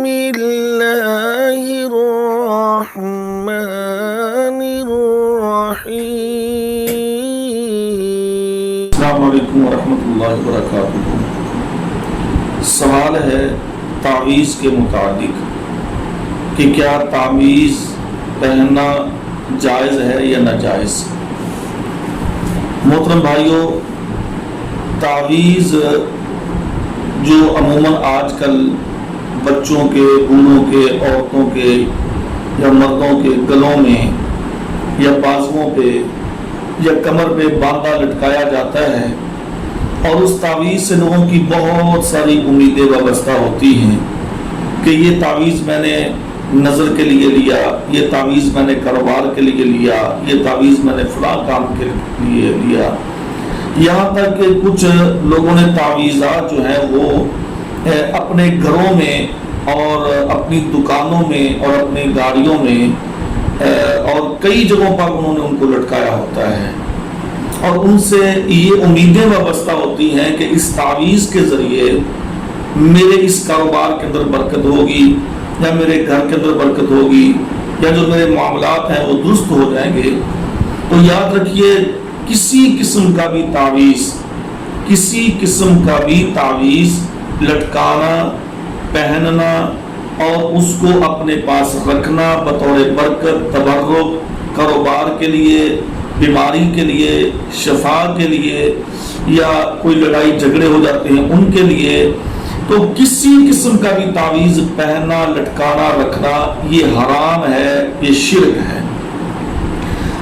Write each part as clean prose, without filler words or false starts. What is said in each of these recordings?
الله الرحمن الرحيم. السلام علیکم ورحمۃ اللہ وبرکاتہ. سوال ہے تعویذ کے متعلق کہ کیا تعویذ پہننا جائز ہے یا ناجائز؟ محترم بھائیوں، تعویذ جو عموماً آج کل بچوں کے، بوڑھوں کے، عورتوں کے یا مردوں کے گلوں میں یا بازوؤں پہ یا کمر پہ باندھا لٹکایا جاتا ہے، اور اس تعویذ سے لوگوں کی بہت ساری امیدیں وابستہ ہوتی ہیں کہ یہ تعویذ میں نے نظر کے لیے لیا، یہ تعویذ میں نے کاروبار کے لیے لیا، یہ تعویذ میں نے فلاں کام کے لیے لیا. یہاں تک کہ کچھ لوگوں نے تعویذات جو ہیں وہ اپنے گھروں میں اور اپنی دکانوں میں اور اپنی گاڑیوں میں اور کئی جگہوں پر انہوں نے ان کو لٹکایا ہوتا ہے، اور ان سے یہ امیدیں وابستہ ہوتی ہیں کہ اس تعویذ کے ذریعے میرے اس کاروبار کے اندر برکت ہوگی، یا میرے گھر کے اندر برکت ہوگی، یا جو میرے معاملات ہیں وہ درست ہو جائیں گے. تو یاد رکھیے، کسی قسم کا بھی تعویذ لٹکانا، پہننا اور اس کو اپنے پاس رکھنا بطور برکت، تبرک، کاروبار کے لیے، بیماری کے لیے، شفا کے لیے، یا کوئی لڑائی جھگڑے ہو جاتے ہیں ان کے لیے، تو کسی قسم کا بھی تعویذ پہننا، لٹکانا، رکھنا یہ حرام ہے، یہ شرک ہے.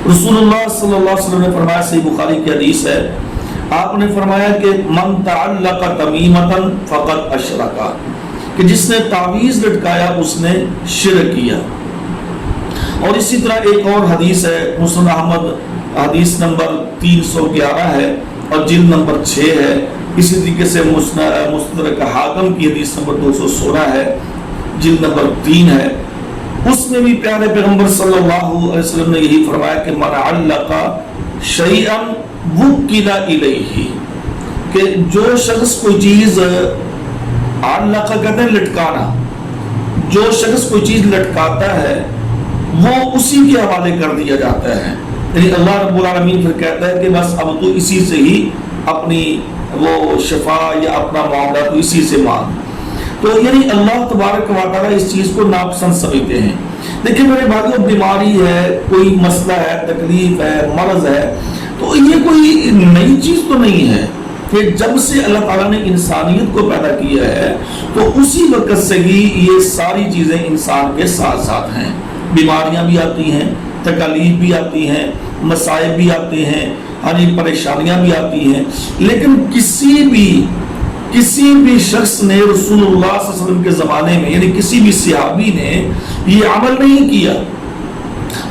رسول اللہ صلی اللہ علیہ وسلم نے فرمایا، صحیح بخاری کی حدیث ہے، آپ نے فرمایا کہ من تعلق تمیمۃ فقد اشرک، کہ جس نے تعویذ لٹکایا اس نے شرک کیا. اور اسی طرح ایک اور حدیث ہے، مسند احمد حدیث نمبر 311 ہے اور جلد نمبر 6 ہے. اسی طریقے سے مستدرک حاکم کی حدیث نمبر 216 ہے، جلد نمبر 3 ہے. اس میں بھی پیارے پیغمبر صلی اللہ علیہ وسلم نے یہی فرمایا کہ من علق شیئا وکل الیہ، کہ جو شخص کوئی چیز، علق کہتے ہیں لٹکانا، جو شخص کوئی چیز لٹکاتا ہے وہ اسی کے حوالے کر دیا جاتا ہے. یعنی اللہ رب العالمین پھر کہتا ہے کہ بس اب تو اسی سے ہی اپنی وہ شفا یا اپنا معاملہ تو اسی سے مانگ. تو یعنی اللہ تبارک و تعالیٰ اس چیز کو ناپسند سمجھتے ہیں. دیکھیں میرے بھائیوں، بیماری ہے، کوئی مسئلہ ہے، تکلیف ہے، مرض ہے، تو یہ کوئی نئی چیز تو نہیں ہے. کہ جب سے اللہ تعالیٰ نے انسانیت کو پیدا کیا ہے تو اسی وقت سے ہی یہ ساری چیزیں انسان کے ساتھ ساتھ ہیں. بیماریاں بھی آتی ہیں، تکالیف بھی آتی ہیں، مصائب بھی آتے ہیں، پریشانیاں بھی آتی ہیں، لیکن کسی بھی شخص نے رسول اللہ صلی اللہ علیہ وسلم کے زمانے میں، یعنی کسی بھی صحابی نے یہ عمل نہیں کیا.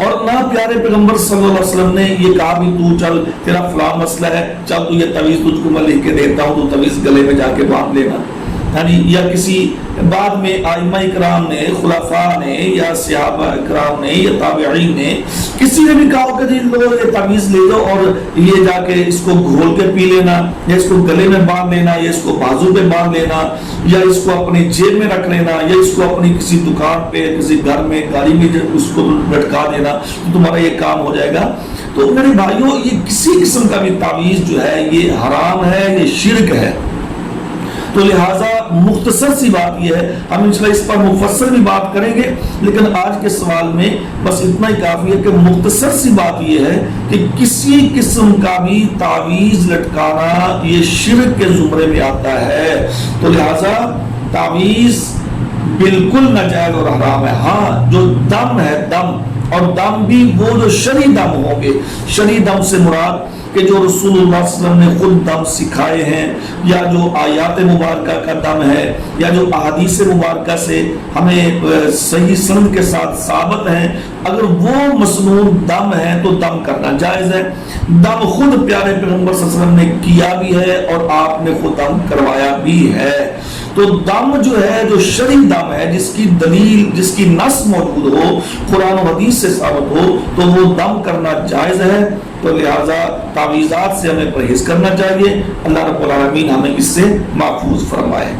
اور نہ پیارے پیغمبر صلی اللہ علیہ وسلم نے یہ کہا بھی تو چل تیرا فلاں مسئلہ ہے، چل تو یہ تعویذ تجھ کو میں لکھ کے دیتا ہوں، تو تعویذ گلے میں جا کے باندھ لینا. یا کسی بعد میں ائمہ اکرام نے، خلفاء نے، یا صحابہ اکرام نے، یا تابعین نے کسی نے بھی کہا کہ جی لوگ یہ تعویذ لے جاؤ اور یہ جا کے اس کو گھول کے پی لینا، یا اس کو گلے میں باندھ لینا، یا اس کو بازو پہ باندھ لینا، یا اس کو اپنی جیب میں رکھ لینا، یا اس کو اپنی کسی دکان پہ، کسی گھر میں، گاڑی میں اس کو لٹکا دینا تو تمہارا یہ کام ہو جائے گا. تو میرے بھائیوں، یہ کسی قسم کا بھی تعویذ جو ہے یہ حرام ہے، یہ شرک ہے. تو لہٰذا مختصر سی بات یہ ہے، ہم انشاءاللہ اس پر مفصل بھی بات کریں گے، لیکن آج کے سوال میں بس اتنا ہی کافی ہے کہ مختصر سی بات یہ ہے کہ کسی قسم کا بھی تعویذ لٹکانا یہ شرک کے زمرے میں آتا ہے. تو لہٰذا تعویذ بالکل ناجائز اور حرام ہے. ہاں، جو دم ہے، دم، اور دم بھی وہ جو شرعی دم ہوں گے. شرعی دم سے مراد کہ جو رسول اللہ صلی اللہ علیہ وسلم نے خود دم سکھائے ہیں، یا جو آیات مبارکہ کا دم ہے، یا جو احادیث مبارکہ سے ہمیں صحیح سند کے ساتھ ثابت ہیں، اگر وہ مسنون دم ہے تو دم کرنا جائز ہے. دم خود پیارے پیغمبر صلی اللہ علیہ وسلم نے کیا بھی ہے اور آپ نے خود دم کروایا بھی ہے. تو دم جو ہے، جو شرعی دم ہے، جس کی دلیل، جس کی نص موجود ہو، قرآن و حدیث سے ثابت ہو، تو وہ دم کرنا جائز ہے. تو لہٰذا تعویذات سے ہمیں پرہیز کرنا چاہیے. اللہ رب العالمین ہمیں اس سے محفوظ فرمائے.